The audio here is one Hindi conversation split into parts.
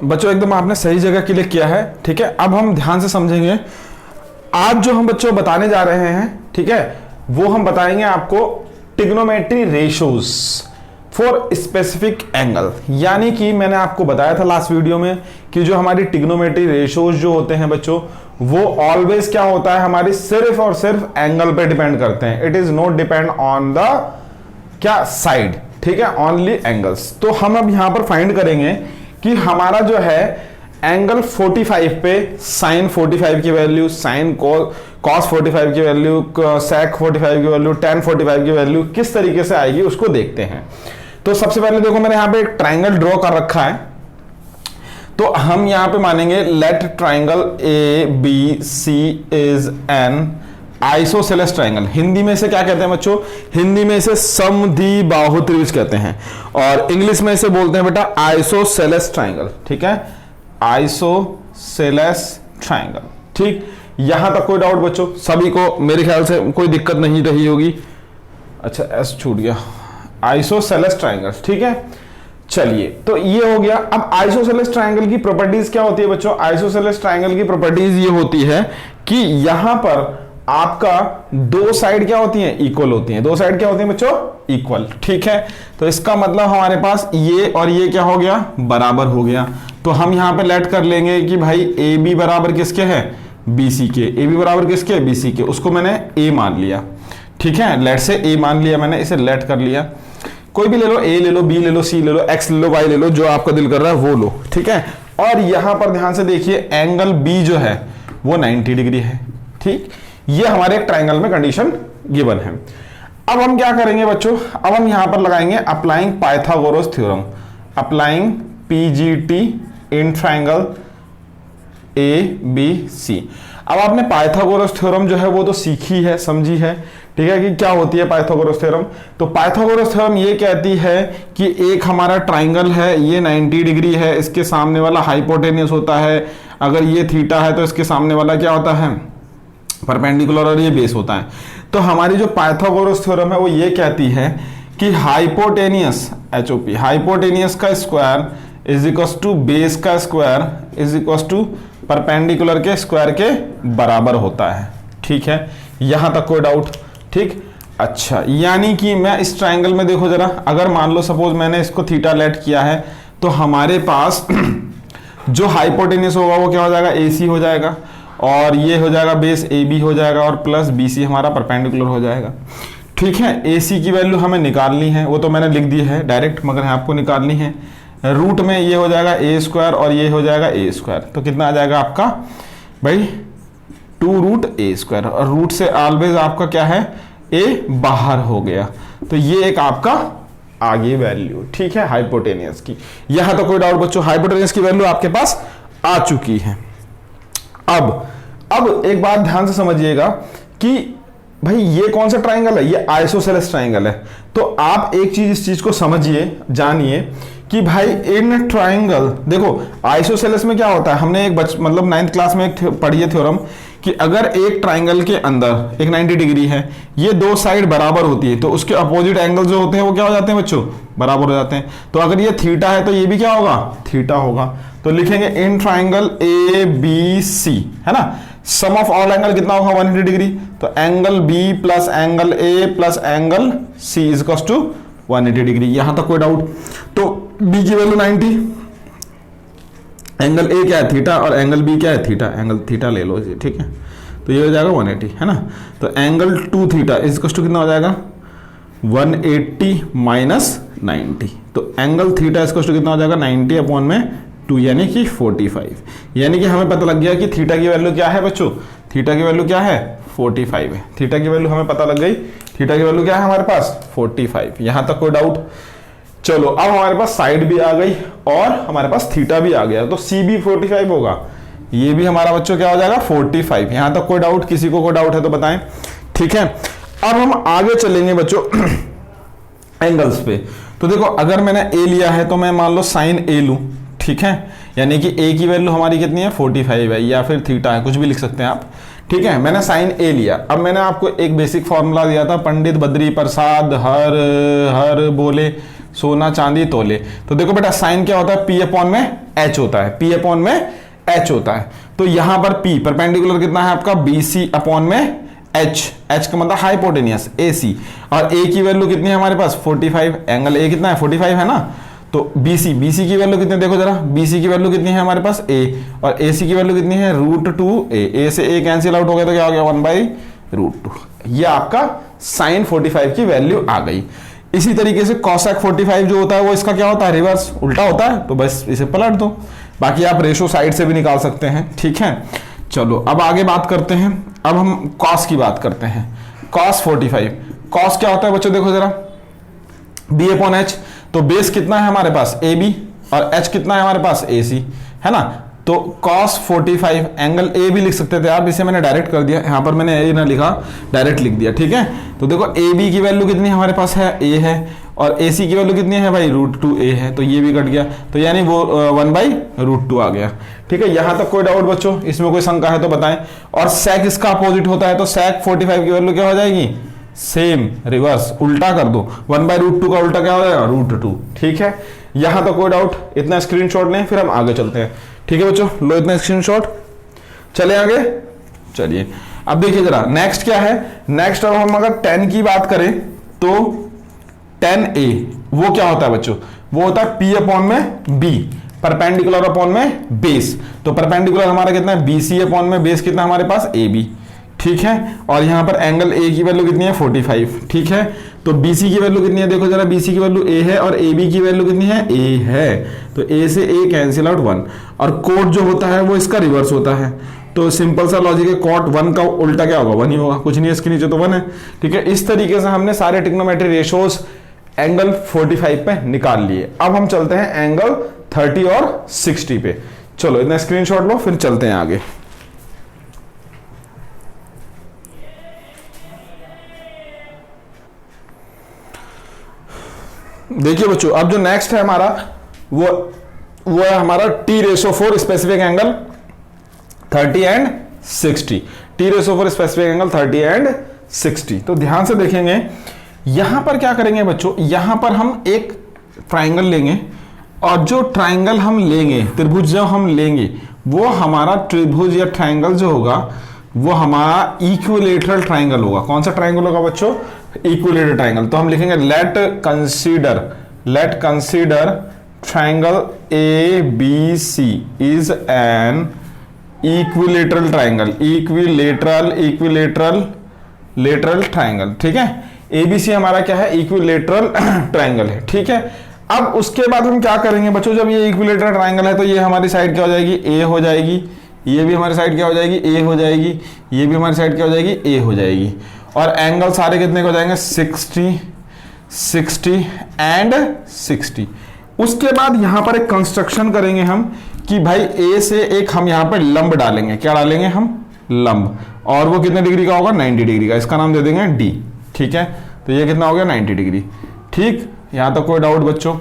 बच्चों एकदम आपने सही जगह क्लिक किया है, ठीक है। अब हम ध्यान से समझेंगे। आज जो हम बच्चों बताने जा रहे हैं, ठीक है, वो हम बताएंगे आपको trigonometry ratios for specific angle. यानी कि मैंने आपको बताया था लास्ट वीडियो में कि जो हमारी ट्रिग्नोमेट्री रेशोज जो होते हैं बच्चों, वो ऑलवेज क्या होता है, हमारी सिर्फ और सिर्फ एंगल पे डिपेंड करते हैं। It is not depend on the क्या साइड, ठीक है, ओनली एंगल्स। तो हम अब यहां पर फाइंड करेंगे कि हमारा जो है एंगल 45 पे साइन 45 की वैल्यू, साइन कॉस 45 की वैल्यू, सेक 45 की वैल्यू, टेन 45 की वैल्यू किस तरीके से आएगी उसको देखते हैं। तो सबसे पहले देखो मैंने यहां पे एक ट्राइंगल ड्रॉ कर रखा है। तो हम यहां पे मानेंगे let triangle A B C is an isosceles triangle. Hindi में से क्या कहते हैं बच्चों? हिंदी में इसे समद्विबाहु त्रिभुज कहते हैं और इंग्लिश में इसे बोलते हैं बेटा आइसोसेलेस ट्राइंगल, ठीक है, आइसोसेलेस ट्राइंगल। ठीक, यहां तक कोई डाउट बच्चों? सभी को मेरे ख्याल से कोई दिक्कत नहीं रही होगी। अच्छा एस छूट गया, आइसोसेलेस ट्राइंगल, ठीक है। चलिए तो ये हो गया। अब आइसोसेलेस ट्राइंगल की प्रॉपर्टीज क्या होती है बच्चों? आइसोसेलेस ट्राइंगल की प्रॉपर्टीज ये होती है कि यहां पर आपका दो साइड क्या होती हैं? इक्वल होती हैं। दो साइड क्या होती हैं बच्चों? इक्वल, ठीक है। तो इसका मतलब हमारे पास ये और ये क्या हो गया? बराबर हो गया। तो हम यहां पे लेट कर लेंगे कि भाई ए बी बराबर किसके है? बीसी के। ए बी बराबर किसके? बीसी के। उसको मैंने ए मान लिया, ठीक है, लेट से ए मान लिया मैंने, इसे लेट कर लिया। कोई भी ले लो, ए ले लो, बी ले लो, सी ले लो, एक्स ले लो, वाई ले लो, जो आपका दिल कर रहा है वो लो, ठीक है। और यहां पर ध्यान से देखिए एंगल बी जो है वो 90 डिग्री है, ठीक। ये हमारे एक ट्राइंगल में कंडीशन गिवन है। अब हम क्या करेंगे बच्चों? अब हम यहां पर लगाएंगे applying Pythagoras theorem, applying PGT in triangle A B C. अब आपने पाइथागोरस थ्योरम जो है वो तो सीखी है, समझी है, ठीक है, कि क्या होती है पाइथागोरस थ्योरम। तो पाइथागोरस थ्योरम ये कहती है कि एक हमारा ट्राइंगल है, ये 90 डिग्री है, इसके सामने वाला हाइपोटेनियस होता है। अगर ये थीटा है तो इसके सामने वाला क्या होता है? परपेंडिकुलर, और ये बेस होता है। तो हमारी जो पाइथागोरस थ्योरम है वो ये कहती है कि हाइपोटेनियस एचओपी, हाइपोटेनियस का square is equal to base का square is equal to perpendicular के स्क्वायर के बराबर होता है, ठीक है। यहां तक कोई डाउट? ठीक, अच्छा, यानी कि मैं इस ट्राइंगल में देखो जरा, अगर मान लो सपोज मैंने इसको थीटा लेट किया है तो हमारे पास जो हाइपोटेनियस होगा वो क्या हो जाएगा? AC हो जाएगा, और ये हो जाएगा बेस AB हो जाएगा, और प्लस BC हमारा परपेंडिकुलर हो जाएगा, ठीक है। AC की वैल्यू हमें निकालनी है, वो तो मैंने लिख दी है डायरेक्ट, मगर आपको निकालनी है। रूट में ये हो जाएगा A स्क्वायर और ये हो जाएगा A स्क्वायर, तो कितना आ जाएगा आपका भाई? 2 रूट A स्क्वायर, और रूट से ऑलवेज आपका क्या है? A बाहर हो गया। तो ये एक आपका आगे वैल्यू, ठीक है, हाइपोटेनियस की। यहां तो कोई डाउट बच्चों? हाइपोटेनियस की वैल्यू आपके पास आ चुकी है। अब एक बात ध्यान से समझिएगा कि भाई ये कौन सा ट्राइंगल है? ये आइसोसेलेस ट्राइंगल है। तो आप एक चीज इस चीज को समझिए, जानिए कि भाई इन ट्राइंगल, देखो आइसोसेलेस में क्या होता है, हमने एक मतलब 9th क्लास में एक पढ़ी है थ्योरम कि अगर एक ट्राइंगल के अंदर एक 90 डिग्री है, ये दो साइड बराबर होती है, तो उसके अपोजिट एंगल जो होते हैं वो क्या हो जाते हैं बच्चों? बराबर हो जाते हैं। तो अगर ये थीटा है तो ये भी क्या होगा? थीटा होगा। तो लिखेंगे इन ट्राइंगल ए बी सी, है ना, सम ऑफ ऑल एंगल कितना होगा? 180 डिग्री। तो angle B plus angle A plus angle C is equal to 180 degree. यहां तक कोई डाउट? तो बी की वैल्यू 90, एंगल ए क्या है? थीटा, और एंगल बी क्या है? थीटा। एंगल थीटा ले लो जी, ठीक है। तो ये हो जाएगा 180, है ना। तो angle 2 theta is equal to कितना हो जाएगा? 180 माइनस 90। तो angle theta is equal to कितना हो जाएगा? 90 अपॉन में 2, यानी कि 45। यानी कि हमें पता लग गया कि थीटा की वैल्यू क्या है बच्चों? थीटा की वैल्यू क्या है? 45 है। थीटा की वैल्यू हमें पता लग गई। थीटा की वैल्यू क्या है हमारे पास? 45। यहां तक कोई डाउट? चलो अब हमारे पास साइड भी आ गई और हमारे पास थीटा भी आ गया, तो सी भी 45 होगा। ये भी हमारा बच्चों क्या हो जाएगा? 45। यहां तक कोई डाउट? किसी को कोई डाउट है तो बताएं, ठीक है। अब हम आगे चलेंगे बच्चों एंगल्स पे। तो देखो अगर मैंने ए लिया है तो मैं मान लो साइन ए लूं, ठीक है, यानी कि ए की वैल्यू हमारी कितनी है? 45 है, या फिर थीटा है, कुछ भी लिख सकते हैं आप, ठीक है। मैंने साइन ए लिया। अब मैंने आपको एक बेसिक फॉर्मूला दिया था, पंडित बद्री प्रसाद हर हर बोले, सोना चांदी तोले। तो देखो बेटा साइन क्या होता है, पी अपॉन में एच होता है, पी अपॉन में एच होता है। तो यहां पर पी परपेंडिकुलर कितना है आपका, बी सी अपॉन में एच, एच का मतलब हाइपोटेनियस ए सी, और ए की वैल्यू कितनी है हमारे पास 45, एंगल ए कितना है 45 है ना। तो BC, BC की वैल्यू कितनी है देखो जरा, BC की वैल्यू कितनी है हमारे पास A, और AC की वैल्यू कितनी है √2a, A से A कैंसिल आउट हो गया तो क्या हो गया 1/√2। ये आपका साइन 45 की वैल्यू आ गई। इसी तरीके से कॉसेक 45 जो होता है वो इसका क्या होता है, रिवर्स उल्टा होता है, तो बस इसे पलट दो। बाकी आप रेशो साइड से भी निकाल सकते हैं, ठीक है। चलो अब आगे बात करते हैं, अब हम कॉस की बात करते हैं। कॉस 45, कॉस क्या होता है बच्चों देखो जरा, बी अपॉन एच, तो बेस कितना है हमारे पास ए बी, और एच कितना है हमारे पास ए सी, है ना। तो cos 45 एंगल ए भी लिख सकते थे आप, इसे मैंने डायरेक्ट कर दिया, यहां पर मैंने ए ना लिखा, डायरेक्ट लिख दिया, ठीक है। तो देखो ए बी की वैल्यू कितनी हमारे पास है, ए है, और ए सी की वैल्यू कितनी है भाई √2a है, तो ये भी कट गया, तो यानी वो 1/√2 आ गया, ठीक है। यहां तक कोई डाउट बच्चों, इसमें कोई शंका है तो बताएं। और sec इसका अपोजिट होता है, तो sec 45 की वैल्यू क्या हो जाएगी, सेम रिवर्स उल्टा कर दो, 1/√2 का उल्टा क्या हो जाएगा √2, ठीक है। यहां तो कोई डाउट, इतना स्क्रीनशॉट लें फिर हम आगे चलते हैं, ठीक है बच्चों। लो इतना स्क्रीनशॉट, चले आगे। चलिए अब देखिए जरा नेक्स्ट क्या है, नेक्स्ट अब हम अगर 10 की बात करें तो 10a वो क्या होता है बच्चों, वो होता है p अपॉन में b, परपेंडिकुलर अपॉन में बेस। तो परपेंडिकुलर हमारा कितना है bc अपॉन में बेस कितना हमारे पास ab, ठीक है। और यहां पर एंगल ए की वैल्यू कितनी है 45, ठीक है। तो BC की वैल्यू कितनी है देखो जरा, BC की वैल्यू A है, और AB की वैल्यू कितनी है A है, तो A से A कैंसिल आउट 1, और कोट जो होता है वो इसका रिवर्स होता है। तो सिंपल सा लॉजिक है, कॉट 1 का उल्टा क्या होगा 1 ही होगा, कुछ नहीं है इसके नीचे तो 1 है, ठीक है। इस तरीके से हमने सारे ट्रिग्नोमेट्री रेशोज एंगल 45 पे निकाल लिए। अब हम चलते हैं एंगल 30 और 60 पे। चलो इतना स्क्रीनशॉट लो फिर चलते हैं आगे। देखिए बच्चों अब जो नेक्स्ट है हमारा वो है हमारा T/4 specific angle 30 and 60, T/4 specific angle 30 and 60। तो ध्यान से देखेंगे यहां पर क्या करेंगे बच्चों, यहां पर हम एक ट्राइंगल लेंगे, और जो ट्राइंगल हम लेंगे, त्रिभुज जो हम लेंगे, वो हमारा त्रिभुज या ट्राइंगल जो होगा वो हमारा इक्विलेटरल ट्राइंगल होगा। कौन सा ट्राइंगल होगा बच्चों, इक्विलेटरल ट्राइंगल। तो हम लिखेंगे late consider triangle ABC is an equilateral triangle, equilateral triangle, ठीक है। ABC हमारा क्या है, इक्विलेटरल ट्राइंगल है, ठीक है। अब उसके बाद हम क्या करेंगे बच्चों, जब ये इक्विलेटरल ट्राइंगल है तो ये हमारी साइड क्या हो जाएगी, A हो जाएगी, ये भी हमारी साइड क्या हो जाएगी, A हो जाएगी, ये भी हमारी साइड क्या हो जाएगी, A हो जाएगी। और एंगल सारे कितने हो जाएंगे 60 एंड 60। उसके बाद यहां पर एक कंस्ट्रक्शन करेंगे हम कि भाई A से एक हम यहां पर लंब डालेंगे, क्या डालेंगे हम, लंब, और वो कितने डिग्री का होगा 90 डिग्री का, इसका नाम दे देंगे D, ठीक है। तो ये कितना हो गया 90 डिग्री, ठीक। यहां तक कोई डाउट बच्चों,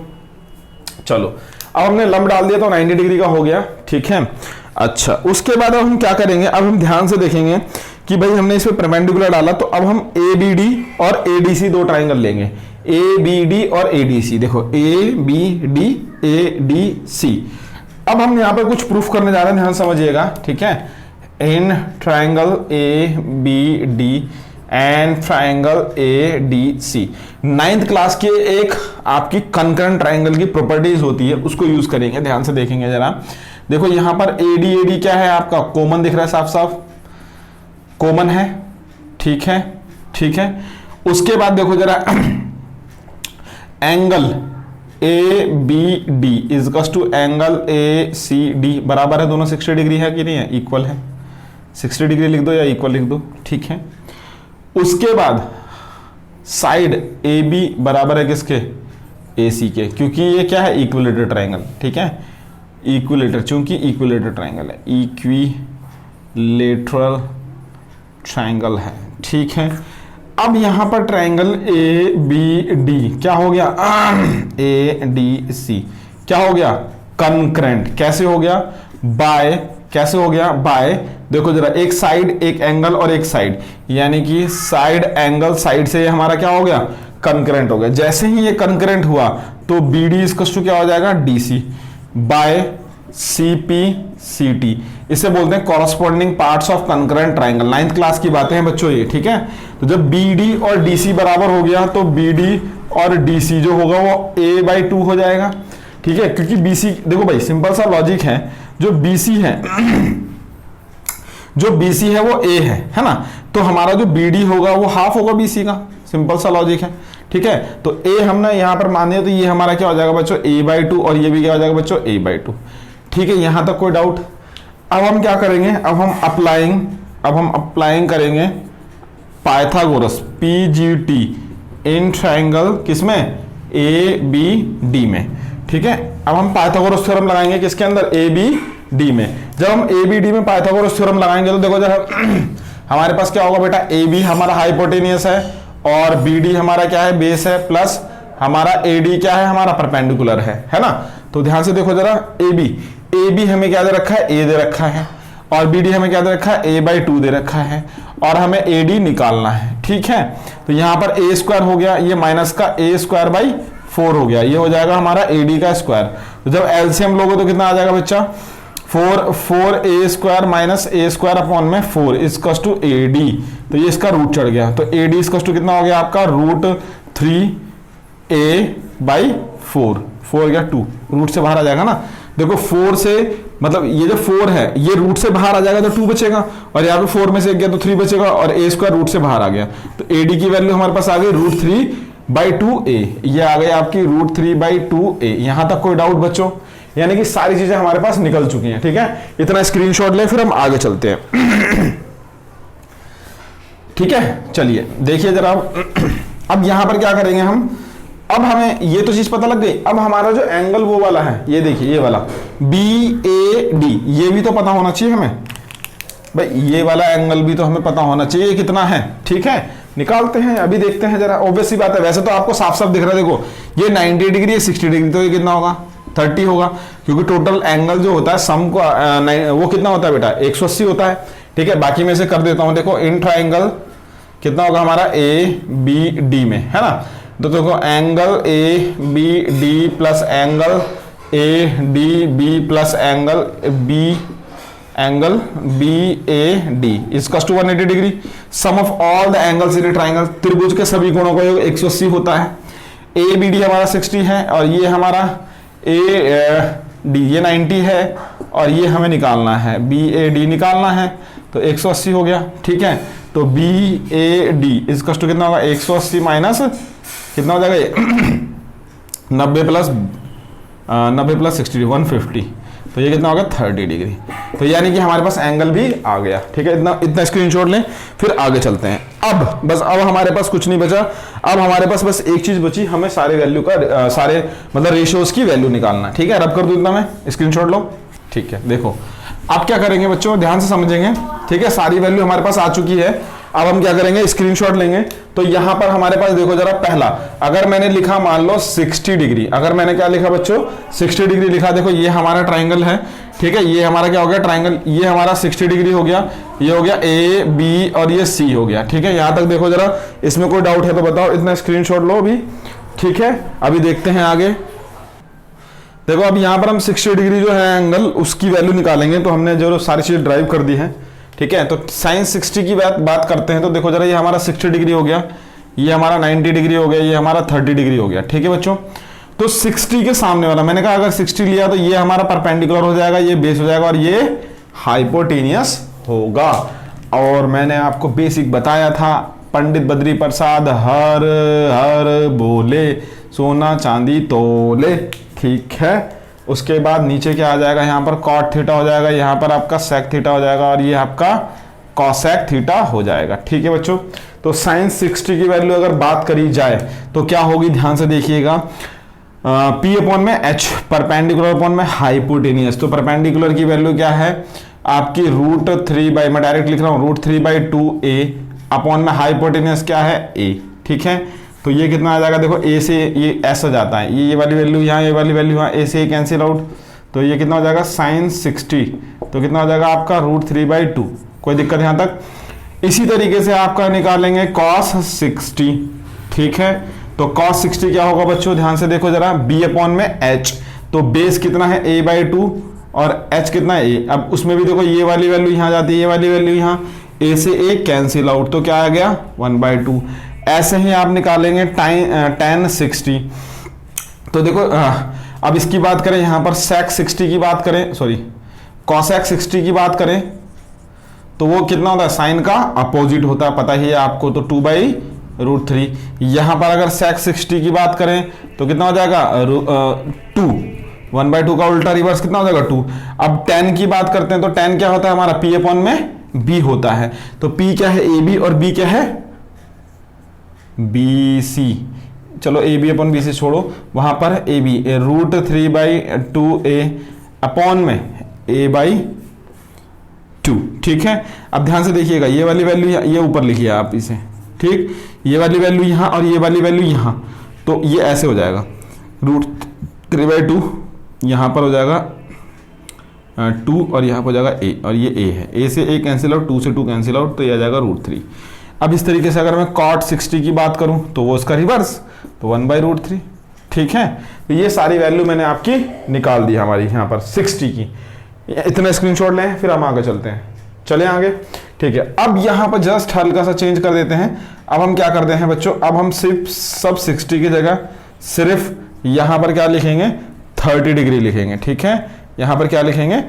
चलो अब हमने लंब डाल दिया तो 90 डिग्री का हो गया, ठीक है। अच्छा उसके बाद अब हम क्या करेंगे, अब हम ध्यान से देखेंगे कि भाई हमने इसमें परपेंडिकुलर डाला, तो अब हम ABD और ADC दो ट्राइंगल लेंगे, ABD और ADC, देखो ABD ADC। अब हम यहां पर कुछ प्रूफ करने जा रहे हैं, ध्यान समझिएगा, ठीक है। In triangle ABD and triangle ADC 9th class के एक आपकी कंकरेंट ट्राइंगल की प्रॉपर्टीज होती है, उसको यूज करेंगे, ध्यान से देखेंगे जरा। देखो यहां पर AD क्या है आपका, कॉमन दिख रहा है, साफ साफ कॉमन है, ठीक है, ठीक है। उसके बाद देखो जरा angle ABD is equals to angle ACD बराबर है, दोनों 60 डिग्री है कि नहीं है, इक्वल है, 60 डिग्री लिख दो या इक्वल लिख दो, ठीक है। उसके बाद साइड AB बराबर है किसके, AC के, क्योंकि ये क्या है इक्विलेटरल ट्राइंगल, ठीक है, इक्विलेटर, चूंकि इक्विलेटरल ट्राइंगल है, इक्विलेटरल ट्राइंगल है, ठीक है। अब यहां पर ट्राइंगल ABD क्या हो गया, ADC क्या हो गया, कंकरेंट, कैसे हो गया, बाय, कैसे हो गया, बाय, देखो जरा एक साइड एक एंगल और एक साइड, यानी कि साइड एंगल साइड से हमारा क्या हो गया, कंकरेंट हो गया। जैसे ही ये कंकरेंट हुआ तो बी डी इसका क्या हो जाएगा, D C by C P C T. इसे बोलते हैं corresponding parts of congruent triangle. 9th class की बातें हैं बच्चों ये, ठीक है। तो जब बी डी और डी सी बराबर हो गया तो बी डी और डी सी जो होगा वो a बाई 2 हो जाएगा, ठीक है। क्योंकि बी सी, देखो भाई सिंपल सा लॉजिक है, जो बी सी है जो बी सी है वो a है ना, तो हमारा जो बी डी होगा वो हाफ होगा बी सी का, सिंपल सा लॉजिक है, ठीक है। तो a हमने यहां पर मान दिया, तो ये हमारा क्या हो जाएगा बच्चों, a बाई 2, और ये भी क्या हो जाएगा बच्चों, a बाई 2, ठीक है। यहां तक कोई डाउट? अब हम क्या करेंगे, अब हम अप्लाइंग करेंगे पाइथागोरस PGT इन ट्राइंगल किसमें, ए बी डी में, ठीक है। अब हम पाइथागोरस थ्योरम लगाएंगे किसके अंदर, ए बी डी में। जब हम ए बी डी में पाइथागोरस थ्योरम लगाएंगे तो देखो जरा हमारे पास क्या होगा बेटा, ए बी हमारा हाइपोटेनियस है और बी डी हमारा क्या है, बेस है, प्लस हमारा ए डी क्या है, हमारा परपेंडिकुलर है ना। तो ध्यान से देखो जरा, ए बी हमें क्या दे रखा है, ए दे रखा है, और बी डी हमें क्या दे रखा है, ए बाई 2 दे रखा है, और हमें ए डी निकालना है, ठीक है। तो यहां पर ए स्क्वायर हो गया, ये माइनस का ए स्क्वायर बाई 4 हो गया, ये हो जाएगा हमारा ए डी का स्क्वायर। तो जब एलसीएम लोगे तो कितना आ जाएगा बच्चा, 4 ए स्क्वायर माइनस ए स्क्वायर अपॉन में 4 इजकस टू ए डी। तो ये इसका रूट चढ़ गया, तो ए डी इजकस टू कितना हो गया आपका, √3a बाई 4 गया 2, रूट से बाहर आ जाएगा ना। देखो 4 से मतलब ये जो 4 है ये रूट से बाहर आ जाएगा तो 2 बचेगा, और यहाँ पे 4 में से गया तो 3 बचेगा, और a स्क्वायर रूट से बाहर आ गया, तो ए डी की वैल्यू हमारे पास आ गई √3/2a, ये आ गई आपकी √3/2a। यहां तक कोई डाउट बच्चों? यानी कि सारी चीजें हमारे पास निकल चुकी हैं, ठीक है। इतना स्क्रीनशॉट ले, फिर हम आगे चलते हैं ठीक है। चलिए देखिए जरा, अब यहां पर क्या करेंगे हम, अब हमें ये तो चीज पता लग गई, अब हमारा जो एंगल वो वाला है, ये देखिए ये वाला BAD, ये भी तो पता होना चाहिए हमें भाई, ये वाला एंगल भी तो हमें पता होना चाहिए ये कितना है, ठीक है। निकालते हैं, अभी देखते हैं जरा। ऑब्वियस सी बात है, वैसे तो आपको साफ साफ दिख रहा है, देखो ये 90 डिग्री है, 60 डिग्री, तो ये कितना होगा, 30 होगा, क्योंकि टोटल एंगल जो होता है सम को वो कितना होता है बेटा, 180 होता है, ठीक है। बाकी में से कर देता हूं, देखो इन ट्राइंगल कितना होगा हमारा ABD में, है ना। तो देखो angle ABD plus angle ADB plus angle BAD इसका 180 degree. Sum of all the angles in triangle, त्रिभुज के सभी कोणों का योग 180 होता है। ABD हमारा 60 है, और ये हमारा AD ये 90 है, और ये हमें निकालना है BAD निकालना है, तो 180 हो गया, ठीक है। तो BAD इसका कितना होगा, 180 माइनस कितना हो जाएगा ये 90 प्लस 60 150, तो ये कितना होगा 30 डिग्री। तो यानी कि हमारे पास एंगल भी आ गया, ठीक है। इतना स्क्रीनशॉट लें, फिर आगे चलते हैं। अब हमारे पास कुछ नहीं बचा, अब हमारे पास बस एक चीज बची, हमें सारे वैल्यू का सारे मतलब रेशियोज की वैल्यू निकालना, ठीक है। रब कर दूं इतना, मैं स्क्रीनशॉट लो, ठीक है। देखो अब क्या करेंगे बच्चों, ध्यान से समझेंगे, ठीक है। सारी वैल्यू हमारे पास आ चुकी है, अब हम क्या करेंगे, स्क्रीनशॉट लेंगे। तो यहां पर हमारे पास देखो जरा, पहला अगर मैंने लिखा मान लो 60 डिग्री, अगर मैंने क्या लिखा बच्चों 60 डिग्री लिखा, देखो ये हमारा ट्राइंगल है, ठीक है। ये हमारा क्या हो गया ट्राइंगल, ये हमारा 60 डिग्री हो गया, ये हो गया A B और ये C हो गया, ठीक है। यहां तक देखो जरा, इसमें कोई डाउट है तो बताओ, इतना स्क्रीनशॉट लो अभी, ठीक है। अभी देखते हैं आगे। देखो अब यहां पर हम 60 डिग्री जो है एंगल, उसकी वैल्यू निकालेंगे, तो हमने जो सारी चीजें ड्राइव कर दी है, ठीक है। तो साइन 60 की बात करते हैं, तो देखो जरा, ये हमारा 60 डिग्री हो गया, ये हमारा 90 डिग्री हो गया, ये हमारा 30 डिग्री हो गया, ठीक है बच्चों। तो 60 के सामने वाला, मैंने कहा अगर 60 लिया तो ये हमारा परपेंडिकुलर हो जाएगा, ये बेस हो जाएगा, और ये हाइपोटेनियस होगा। और मैंने आपको बेसिक बताया था, पंडित बद्री प्रसाद हर हर बोले, सोना चांदी तोले, ठीक है। उसके बाद नीचे क्या आ जाएगा, यहाँ पर कॉट थीटा हो जाएगा, यहाँ पर आपका सेक थीटा हो जाएगा, और ये आपका कॉसेक थीटा हो जाएगा, ठीक है बच्चों। तो साइन 60 की वैल्यू अगर बात करी जाए तो क्या होगी, ध्यान से देखिएगा, P अपॉन में H, परपेंडिकुलर अपॉन में हाइपोटेनियस। तो परपेंडिकुलर की वैल्यू क्या है आपकी √3, मैं डायरेक्ट लिख रहा हूँ √3/2a अपॉन में हाइपोटेनियस क्या है A, ठीक है। तो ये कितना आ जाएगा, देखो A से ये S हो जाता है, ये वाली वैल्यू यहाँ, ये वाली वैल्यू यहाँ, A से कैंसिल आउट, तो ये कितना हो जाएगा साइन 60, तो कितना हो जाएगा आपका √3/2। कोई दिक्कत यहाँ तक? इसी तरीके से आपका निकालेंगे cos 60, ठीक है। तो cos 60 क्या होगा बच्चों, ध्यान से देखो जरा, b अपॉन में h, तो बेस कितना है a/2 और h कितना है a। अब उसमें भी देखो ये वाली वैल्यू यहाँ जाती है, ये वाली वैल्यू यहाँ, a से a कैंसिल आउट, तो क्या आ गया 1/2। ऐसे ही आप निकालेंगे tan 60। तो देखो अब इसकी बात करें, यहाँ पर sec 60 की बात करें, सॉरी cosec 60 की बात करें, तो वो कितना होता है, साइन का अपोजिट होता है, पता ही है आपको, तो 2/√3। यहां पर अगर sec 60 की बात करें तो कितना हो जाएगा 2, 1/2 का उल्टा रिवर्स कितना हो जाएगा 2। अब tan की बात करते हैं तो tan क्या होता है हमारा, p अपॉन में b होता है, तो p क्या है ab और b क्या है bc। चलो ab अपॉन bc छोड़ो, वहां पर ab √3/2a अपॉन में a/2, ठीक है। अब ध्यान से देखिएगा, ये वाली वैल्यू ये ऊपर लिखिए आप इसे, ठीक, ये वाली वैल्यू यहाँ और ये वाली वैल्यू यहाँ, तो ये ऐसे हो जाएगा √3/2, यहाँ पर हो जाएगा 2 और यहाँ पर हो जाएगा a, और ये a है, a से a कैंसिल आउट, 2 से 2 कैंसिल आउट, तो ये आ जाएगा √3। अब इस तरीके से अगर मैं cot 60 की बात करूँ तो वो उसका रिवर्स, तो 1/√3, ठीक है। तो ये सारी वैल्यू मैंने आपकी निकाल दी हमारी यहाँ पर 60 की। इतना स्क्रीनशॉट लें, फिर हम आगे चलते हैं, चलें आगे, ठीक है। अब यहाँ पर जस्ट हल्का सा चेंज कर देते हैं। अब हम क्या करते हैं बच्चों, अब हम सिर्फ सब 60 की जगह सिर्फ यहाँ पर क्या लिखेंगे 30 डिग्री लिखेंगे, ठीक है। यहाँ पर क्या लिखेंगे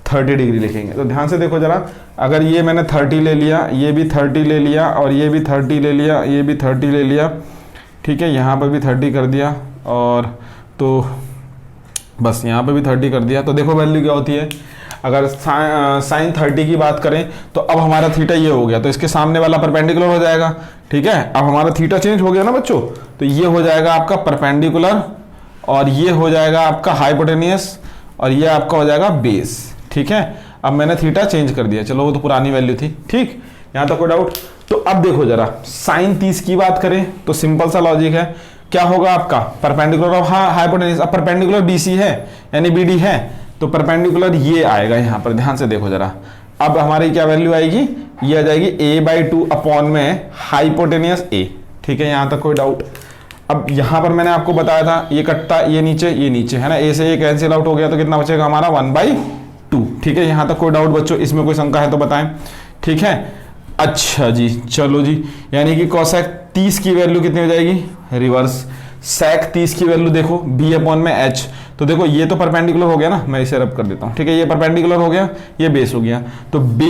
30 डिग्री लिखेंगे। तो ध्यान से देखो जरा, अगर ये मैंने 30 ले लिया, ये भी 30 ले लिया, और ये भी 30 ले लिया, ये भी 30 ले लिया, ठीक है, यहाँ पर भी 30 कर दिया, और तो बस यहाँ पे भी 30 कर दिया, तो देखो वैल्यू क्या होती है। अगर साइन 30 की बात करें तो अब हमारा थीटा ये हो गया, तो इसके सामने वाला परपेंडिकुलर हो जाएगा, ठीक है। अब हमारा थीटा चेंज हो गया ना बच्चों, तो ये हो जाएगा आपका परपेंडिकुलर, और ये हो जाएगा आपका हाइपोटेनियस, और ये आपका हो जाएगा बेस, ठीक है। अब मैंने थीटा चेंज कर दिया, चलो वो तो पुरानी वैल्यू थी, ठीक, यहाँ तक कोई डाउट। तो अब देखो जरा, साइन 30 की बात करें तो सिंपल सा लॉजिक है, क्या होगा आपका परपेंडिकुलर ऑफ हाइपोटेन्यूज। अब परपेंडिकुलर BC है यानी BD है, तो परपेंडिकुलर ये आएगा यहाँ पर, ध्यान से देखो जरा। अब हमारी क्या वैल्यू आएगी, ये आ जाएगी a/2 अपॉन में हाइपोटेनियस a, ठीक है, यहाँ तक कोई डाउट। अब यहाँ पर मैंने आपको बताया था, ये कट्टा ये नीचे है ना, a से a कैंसिल आउट हो गया, तो कितना बचेगा हमारा 1/2, ठीक है। यहाँ तक कोई डाउट बच्चों, इसमें कोई शंका है तो बताएं, ठीक है। अच्छा जी, चलो जी, यानी कि cosec 30 की वैल्यू कितनी हो जाएगी रिवर्स, sec 30 की वैल्यू देखो b अपॉन में h, तो देखो ये तो परपेंडिकुलर हो गया ना, मैं इसे रब कर देता हूँ, ठीक है, ये परपेंडिकुलर हो गया, ये बेस हो गया, तो b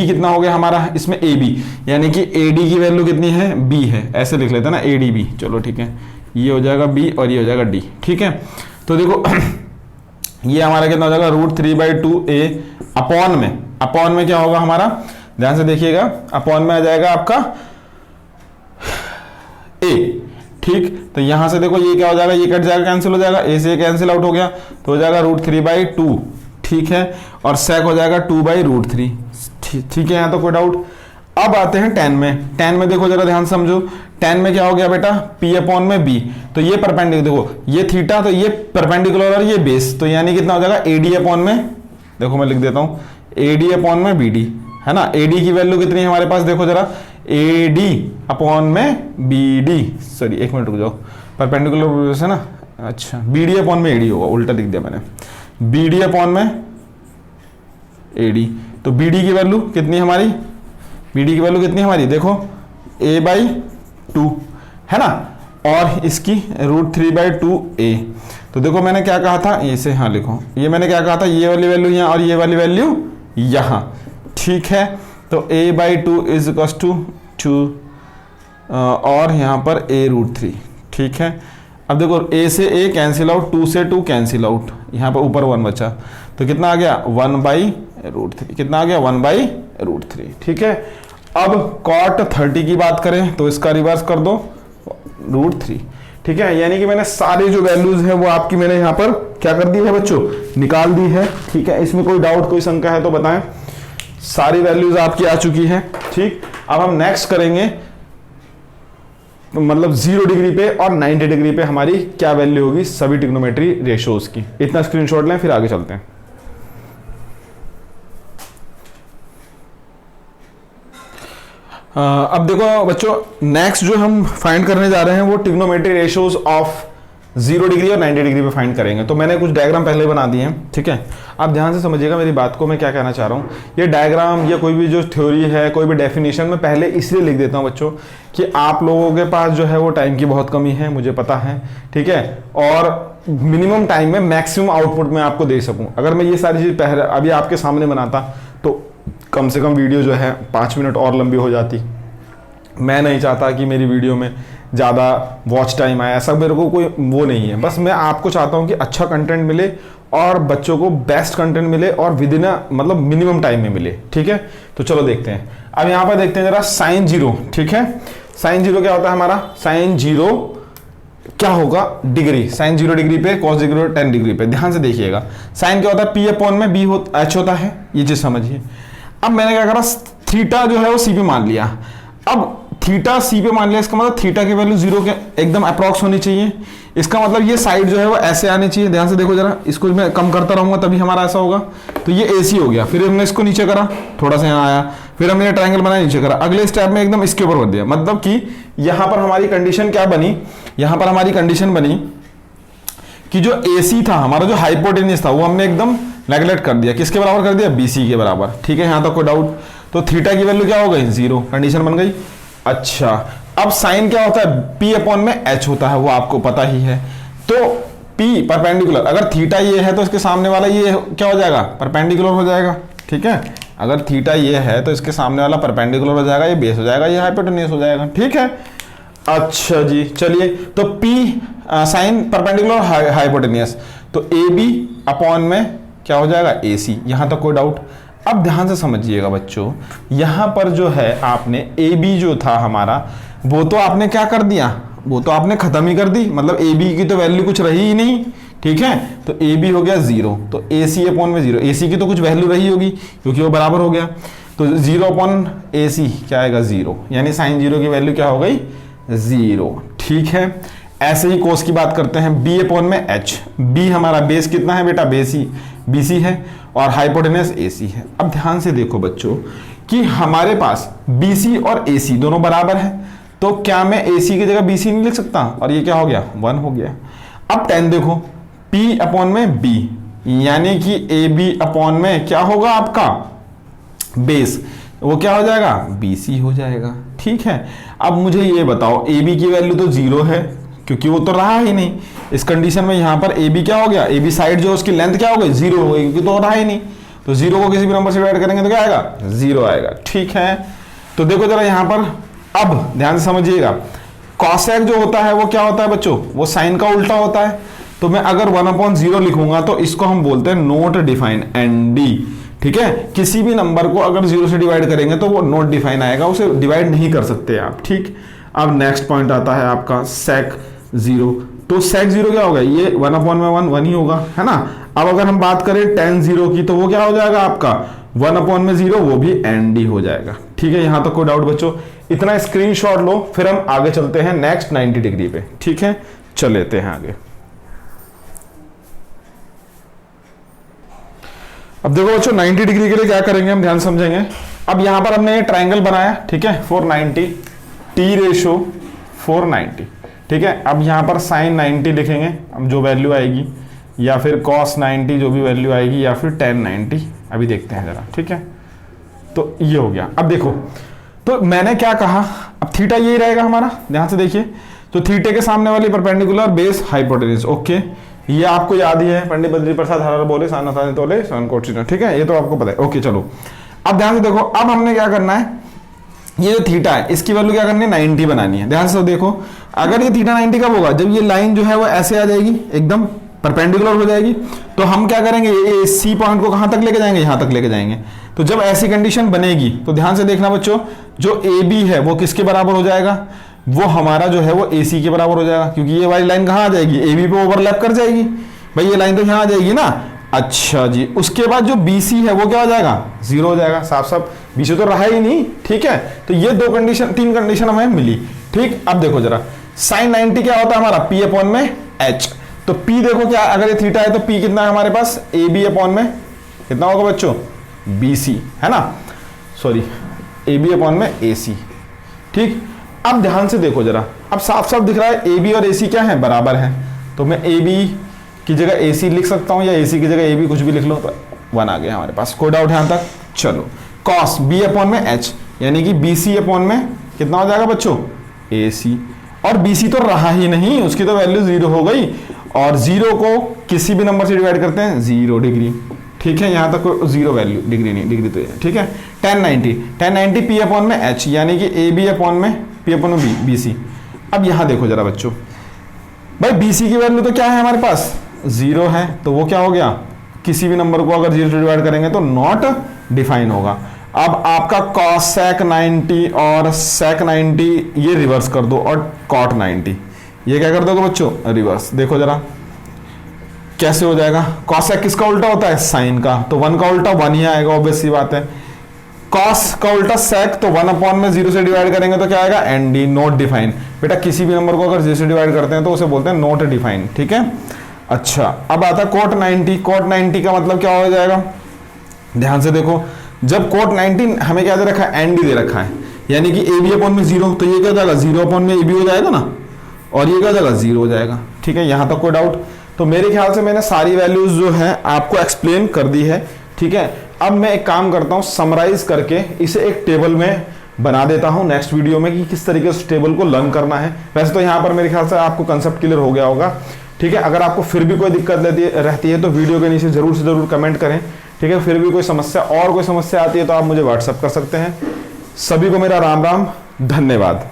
कितना हो गया हमारा इसमें ab, यानी कि ad की वैल्यू कितनी है b है, ऐसे लिख लेते हैं ना adb, चलो ठीक है, ये हो जाएगा b और ये हो जाएगा d, ठीक है। तो देखो ये हमारा कितना हो जाएगा √3/2a अपॉन में क्या होगा हमारा, ध्यान से देखिएगा, अपॉन में आ जाएगा आपका a, ठीक। तो यहां से देखो ये क्या हो जाएगा, ये कट जाएगा, कैंसिल हो जाएगा, a से कैंसिल आउट हो गया, तो हो जाएगा √3/2, ठीक है, और sec हो जाएगा 2/√3, ठीक है, यहाँ तो कोई डाउट। अब आते हैं tan में। tan में देखो जरा ध्यान समझो, tan में क्या हो गया बेटा p अपॉन में b, तो ये परपेंडिकुलर, देखो ये थीटा, तो ये परपेंडिकुलर और ये बेस, तो यानी कितना हो जाएगा ad अपॉन में, देखो मैं लिख देता हूँ ad अपॉन में bd, है ना। ad की वैल्यू कितनी है हमारे पास, देखो जरा ad अपॉन में bd, सॉरी एक मिनट रुक जाओ, परपेंडिकुलर है ना, अच्छा bd अपॉन में ad होगा, उल्टा लिख दिया मैंने, bd अपॉन में ad, तो bd की वैल्यू कितनी है हमारी, bd की वैल्यू कितनी है हमारी, देखो a/2 है ना, और इसकी √3/2a, तो देखो मैंने क्या कहा था, इसे हाँ लिखो, ये मैंने क्या कहा था, ये वाली वैल्यू यहाँ और ये वाली वैल्यू यहाँ, ठीक है। तो a/2 इज इक्वल टू 2 और यहाँ पर a√3, ठीक है। अब देखो a से a कैंसिल आउट, 2 से 2 कैंसिल आउट, यहाँ पर ऊपर 1 बचा, तो कितना आ गया 1/√3, कितना आ गया 1/√3, ठीक है। अब cot 30 की बात करें तो इसका रिवर्स कर दो √3, ठीक है, यानी कि मैंने सारी जो वैल्यूज है वो आपकी मैंने यहाँ पर क्या कर दी है बच्चों, निकाल दी है, ठीक है। इसमें कोई डाउट कोई शंका है तो बताएं, सारी वैल्यूज आपकी आ चुकी है, ठीक। अब हम नेक्स्ट करेंगे, मतलब 0 डिग्री पे और 90 डिग्री पे हमारी क्या वैल्यू होगी सभी ट्रिग्नोमेट्री रेशियोज की। इतना स्क्रीनशॉट लें, फिर आगे चलते हैं। अब देखो बच्चों, नेक्स्ट जो हम फाइंड करने जा रहे हैं वो ट्रिग्नोमेट्री रेशियोज ऑफ 0 डिग्री और 90 डिग्री पे फाइंड करेंगे। तो मैंने कुछ डायग्राम पहले बना दिए हैं, ठीक है। आप ध्यान से समझिएगा मेरी बात को, मैं क्या कहना चाह रहा हूँ। ये डायग्राम या कोई भी जो थ्योरी है, कोई भी डेफिनेशन मैं पहले इसलिए लिख देता हूँ बच्चों कि आप लोगों के पास जो है वो टाइम की बहुत कमी है, मुझे पता है, ठीक है। और मिनिमम टाइम में मैक्सिमम आउटपुट मैं आपको दे सकूँ। अगर मैं ये सारी चीज़ पहले अभी आपके सामने बनाता तो कम से कम वीडियो जो है 5 मिनट और लंबी हो जाती। मैं नहीं चाहता कि मेरी वीडियो में ज़्यादा वॉच टाइम आए, ऐसा मेरे को कोई वो नहीं है। बस मैं आपको चाहता हूँ कि अच्छा कंटेंट मिले और बच्चों को बेस्ट कंटेंट मिले और विद इन मतलब मिनिमम टाइम में मिले, ठीक है। तो चलो देखते हैं। अब यहाँ पर देखते हैं जरा साइन 0, ठीक है। साइन 0 क्या होता है हमारा? साइन 0 क्या होगा? डिग्री। साइन 0 डिग्री पे, कॉस 0 10 डिग्री पे। ध्यान से देखिएगा, साइन क्या होता है? पी अपॉन में बी एच होता है, ये चीज समझिए। अब मैंने क्या करा, थीटा जो है वो सी पे मान लिया। अब थीटा सी पे मान लिया, इसका मतलब थीटा की वैल्यू 0 के एकदम अप्रॉक्स होनी चाहिए। इसका मतलब ये साइड जो है वो ऐसे आनी चाहिए। ध्यान से देखो जरा, इसको मैं कम करता रहूंगा तभी हमारा ऐसा होगा। तो ये AC हो गया। फिर हमने इसको नीचे करा, थोड़ा सा यहाँ आया, फिर हमने ट्रायंगल बनाया, नीचे करा। अगले स्टेप में एकदम इसके ऊपर कर दिया। मतलब कि यहां पर हमारी कंडीशन क्या बनी? यहां पर हमारी कंडीशन बनी कि जो AC था हमारा, जो हाइपोटेन्यूस था, वो हमने एकदम नेगलेक्ट कर दिया। किसके बराबर कर दिया? BC के बराबर, ठीक है। यहां तक कोई डाउट? तो थीटा की वैल्यू क्या हो गई? 0, कंडीशन बन गई। अच्छा, अब साइन क्या होता है? P अपॉन में H होता है, वो आपको पता ही है। तो P परपेंडिकुलर, अगर थीटा ये है तो इसके सामने वाला ये क्या हो जाएगा? परपेंडिकुलर हो जाएगा, ठीक है। अगर थीटा ये है तो इसके सामने वाला परपेंडिकुलर हो जाएगा, ये बेस हो जाएगा, ये हाइपोटेन्यूस हो जाएगा, ठीक है। अच्छा जी, चलिए। तो P साइन परपेंडिकुलर हाइपोटेन्यूस, तो AB अपॉन में क्या हो जाएगा? AC। यहां तक कोई डाउट? अब ध्यान से समझिएगा बच्चों, यहां पर जो है आपने AB जो था हमारा, वो तो आपने क्या कर दिया? वो तो आपने खत्म ही कर दी। मतलब AB की तो वैल्यू कुछ रही ही नहीं, ठीक है। तो AB हो गया 0, तो AC अपॉन में 0, AC की तो कुछ वैल्यू रही होगी क्योंकि वो बराबर हो गया। तो 0 अपॉन AC क्या आएगा? 0, यानी साइन 0 की वैल्यू क्या हो गई? 0, ठीक है। ऐसे ही कोस की बात करते हैं, B अपॉन में H। B हमारा बेस कितना है बेटा? BC है, और हाइपोटेन्यूस AC है। अब ध्यान से देखो बच्चों कि हमारे पास BC और AC दोनों बराबर है, तो क्या मैं AC की जगह BC नहीं लिख सकता? और ये क्या हो गया? 1 हो गया। अब 10 देखो, P अपॉन में B, यानी कि AB अपॉन में क्या होगा आपका? बेस, वो क्या हो जाएगा? BC हो जाएगा, ठीक है। अब मुझे ये बताओ, AB की वैल्यू तो 0 है क्योंकि वो तो रहा ही नहीं। इस कंडीशन में यहां पर AB क्या हो गया? AB साइड जो उसकी लेंथ क्या हो गई? 0 हो गई क्योंकि तो रहा ही नहीं। तो 0 को किसी भी नंबर से डिवाइड करेंगे तो क्या आएगा? 0 आएगा, ठीक है। तो देखो जरा यहां पर, अब ध्यान से समझिएगा, कॉसेक जो होता है वो क्या होता है बच्चों? वो साइन का उल्टा होता है। तो मैं अगर 1/0 लिखूंगा तो इसको हम बोलते हैं नॉट डिफाइन, ND, ठीक है। किसी भी नंबर को अगर 0 से डिवाइड करेंगे तो वो नॉट डिफाइन आएगा, उसे डिवाइड नहीं कर सकते आप, ठीक। अब नेक्स्ट पॉइंट आता है आपका सेक 0। तो सेक 0 क्या होगा? ये 1/1 1 ही होगा, है ना। अब अगर हम बात करें tan 0 की, तो वो क्या हो जाएगा आपका? 1/0, वो भी ND हो जाएगा, ठीक है। यहां तक कोई डाउट बच्चों? इतना स्क्रीनशॉट लो, फिर हम आगे चलते हैं नेक्स्ट 90 डिग्री पे, ठीक है। चल लेते हैं आगे। अब देखो बच्चों, 90 डिग्री के लिए क्या करेंगे हम, ध्यान समझेंगे। अब यहां पर हमने ये ट्राइंगल बनाया, ठीक है, 490, T रेशो 490, ठीक है। अब यहां पर साइन 90 लिखेंगे, अब जो वैल्यू आएगी, या फिर कॉस 90 जो भी वैल्यू आएगी, या फिर tan 90, अभी देखते हैं जरा, ठीक है। तो ये हो गया। अब देखो, तो मैंने क्या कहा, अब थीटा यही रहेगा हमारा, ध्यान से देखिए। तो थीटे के सामने वाली परपेंडिकुलर, बेस, हाइपोटेन्यूस, ओके। ये आपको याद ही है, पंडित बद्री प्रसाद हर बोले सान आसानी तोले सन कोट, ठीक है, ये तो आपको पता है, ओके। चलो अब ध्यान से देखो, अब हमने क्या करना है, ये जो थीटा है इसकी वैल्यू क्या करनी है? 90 बनानी है। ध्यान से देखो, अगर ये थीटा 90 कब होगा? जब ये लाइन जो है वो ऐसे आ जाएगी, एकदम परपेंडिकुलर हो जाएगी। तो हम क्या करेंगे, ये C पॉइंट को कहां तक लेके जाएंगे? यहां तक लेके जाएंगे। तो जब ऐसी कंडीशन बनेगी तो ध्यान से देखना बच्चों, जो AB है वो किसके बराबर हो जाएगा? वो हमारा जो है वो AC के बराबर हो जाएगा, क्योंकि ये वाली लाइन कहां आ जाएगी? AB पे ओवरलैप कर जाएगी। भाई ये लाइन तो यहां आ जाएगी ना। अच्छा जी, उसके बाद जो BC है वो क्या हो जाएगा? 0 हो जाएगा, साफ साफ BC तो रहा ही नहीं, ठीक है। तो ये 3 कंडीशन हमें मिली, ठीक। अब देखो जरा, साइन 90 क्या होता है हमारा? P अपॉन में H। तो P देखो क्या, अगर ये थीटा है तो P कितना है हमारे पास? AB अपॉन में कितना होगा बच्चों? BC, है ना, सॉरी AB अपॉन में AC, ठीक, अब ध्यान से देखो जरा, अब साफ साफ दिख रहा है ए बी और ए सी क्या है, बराबर है। तो मैं ए बी की जगह ए सी लिख सकता हूँ या ए सी की जगह ए बी कुछ भी लिख लो, तो 1 आ गया हमारे पास। कोई डाउट है यहाँ तक? चलो, कॉस बी अपॉन में एच, यानी कि बी सी अपॉन में कितना हो जाएगा बच्चों, ए सी। और बी सी तो रहा ही नहीं, उसकी तो वैल्यू 0 हो गई, और 0 को किसी भी नंबर से डिवाइड करते हैं 0 डिग्री। ठीक है, यहाँ तक कोई 0 वैल्यू, डिग्री नहीं, डिग्री तो है। ठीक है, 1090 पी अपॉन में एच, यानी कि ए बी अपॉन में पी अपॉन में बी, बी सी। अब यहाँ देखो जरा बच्चों, भाई बी सी की वैल्यू तो क्या है हमारे पास, 0 है, तो वो क्या हो गया, किसी भी नंबर को अगर 0 से डिवाइड करेंगे तो नॉट डिफाइन होगा। अब आपका cos sec 90 और sec 90 ये रिवर्स कर दो, और cot 90 ये क्या कर दोगे बच्चों, रिवर्स। देखो जरा कैसे हो जाएगा, cos sec किसका उल्टा होता है, साइन का, तो 1 का उल्टा 1 ही आएगा, ऑब्वियस सी बात है। cos का उल्टा sec, तो 1 अपॉन में 0 से डिवाइड करेंगे तो क्या आएगा, nd, नॉट डिफाइन। बेटा किसी भी नंबर को अगर 0 से डिवाइड करते हैं तो उसे बोलते हैं नॉट डिफाइन। ठीक है, अच्छा अब आता है cot 90। cot 90 का मतलब क्या हो जाएगा, ध्यान से देखो, जब cot 90 हमें क्या दे रखा है, nd दे रखा है, यानी कि ए बी अपॉन में 0, तो ये क्या हो जाएगा, 0 अपॉन में ए बी हो जाएगा ना, और ये क्या हो जाएगा, 0 हो जाएगा। ठीक है, यहाँ तक कोई डाउट? तो मेरे ख्याल से मैंने सारी वैल्यूज जो है आपको एक्सप्लेन कर दी है। ठीक है, अब मैं एक काम करता हूँ, समराइज करके इसे एक टेबल में बना देता हूँ नेक्स्ट वीडियो में कि किस तरीके से टेबल को लर्न करना है। वैसे तो यहाँ पर मेरे ख्याल से आपको कंसेप्ट क्लियर हो गया होगा। ठीक है, अगर आपको फिर भी कोई दिक्कत रहती है तो वीडियो के नीचे जरूर से जरूर कमेंट करें। ठीक है, फिर भी कोई समस्या आती है तो आप मुझे व्हाट्सअप कर सकते हैं। सभी को मेरा राम राम, धन्यवाद।